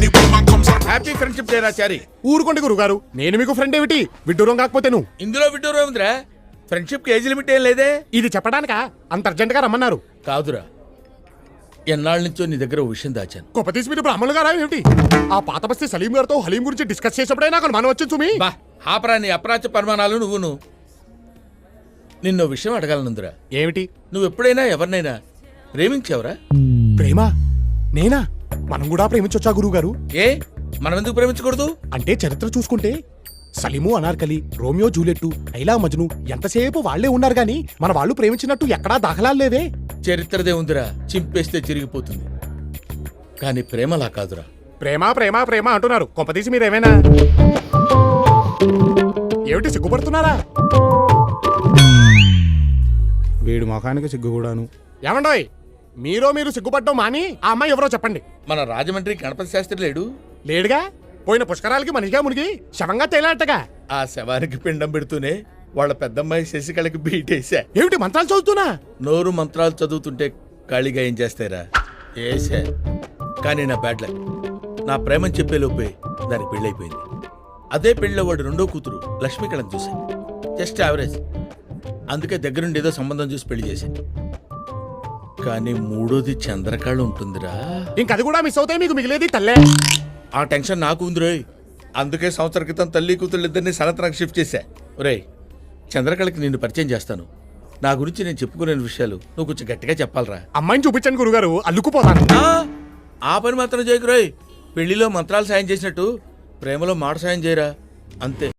the woman comes around. Happy friendship day Rachari. ఊరుకోండి గురుగారు, నేను మీకు ఫ్రెండ్ ఏమిటి విడ్డూరం కాకపోతే నువ్వు. ఇందులో విడ్డూరం ఉందిరా, ఫ్రెండ్షిప్ కి ఏజ్ లిమిట్ ఏం లేదే. ఇది చెప్పడానికా అంత అర్జెంట్ గా రమ్మన్నారు? కాదురా, ఎన్నాళ్ళ నుంచో నీ దగ్గర ఓ విషయం దాచాను. గొప్ప తీసి మీరు బ్రాహ్మణులు గారా ఏమిటి? ఆ పాత బస్తీ సలీం గారితో హలీం గురించి డిస్కస్ చేసినప్పుడే నాకు అనుమానం వచ్చింది సుమి. బా ఆపరా నీ అప్రాచ్య పరిమాణాలు నువ్వును. నిన్నో విషయం అడగాలనుందిరా. ఏమిటి? నువ్వు ఎప్పుడైనా ఎవరినైనా ప్రేమించావురా? ప్రేమ? నేనా? మనం కూడా ప్రేమించొచ్చా గురువు గారు? ఏ మనం ఎందుకు ప్రేమించకూడదు? అంటే చరిత్ర చూసుకుంటే సలీము అనార్కలి, రోమియో జూలియట్, ఐలా మజ్ను ఎంతసేపు వాళ్లే ఉన్నారు గాని మన వాళ్ళు ప్రేమించినట్టు ఎక్కడా దాఖలాలు లేవే. చరిత్రదే ఉందిరా, చింపేస్తే చిరిగిపోతుంది. కానీ ప్రేమలా కాదురా. ప్రేమ ప్రేమ ప్రేమ అంటున్నారు, కొంపదీసి మీరేమైనా ఏమిటి సిగ్గుపడుతున్నారా? వీడు మొఖానికి సిగ్గు కూడాను. ఏమండోయ్, మీరు సిగ్గుపడ్డం మాని ఆ అమ్మాయి ఎవరో చెప్పండి. మన రాజమండ్రి గణపతి శాస్త్రి లేడు? లేడుగా. పోయిన పుష్కరాలకి మనిషిగా మునిగి శవంగా తేలాటగా. ఆ శవానికి పిండం పెడుతూనే వాళ్ళ పెద్దమ్మాయి శశికళకి బీటేశా. ఏమిటి మంత్రాలు చదువుతున్నా? నోరు మంత్రాలు చదువుతుంటే ఖాళీగా ఏం చేస్తాయిరా? ఏసే. కానీ నా బ్యాడ్ లక్, నా ప్రేమని చెప్పే లోపే దానికి పెళ్ళైపోయింది. అదే పెళ్ళిలో వాడు రెండో కూతురు లక్ష్మీకళని చూశాను. Just average. అందుకే దగ్గరుండి ఏదో సంబంధం చూసి పెళ్లి చేశాను. కానీ మూడోది చంద్రకళ ఉంటుందిరా. ఇంకది కూడా మిస్ అవుతాయి, మీకు మిగిలేది తల్లే. ఆ టెన్షన్ నాకు ఉందిరోయ్. అందుకే సంవత్సరం క్రితం తల్లి కూతురు ఇద్దరిని సనతనకు షిఫ్ట్ చేశా. ఒరేయ్, చంద్రకళకి నిన్ను పరిచయం చేస్తాను. నా గురించి నేను చెప్పుకునే విషయాలు నువ్వు కొంచెం గట్టిగా చెప్పాలరా. అమ్మాయిని చూపించండి గురుగారు, అల్లుకుపోతాను. ఆ పని మాత్రం చేయకురోయ్. పెళ్లిలో మంత్రాలు సాయం చేసినట్టు ప్రేమలో మాట సాయం చేయరా, అంతే.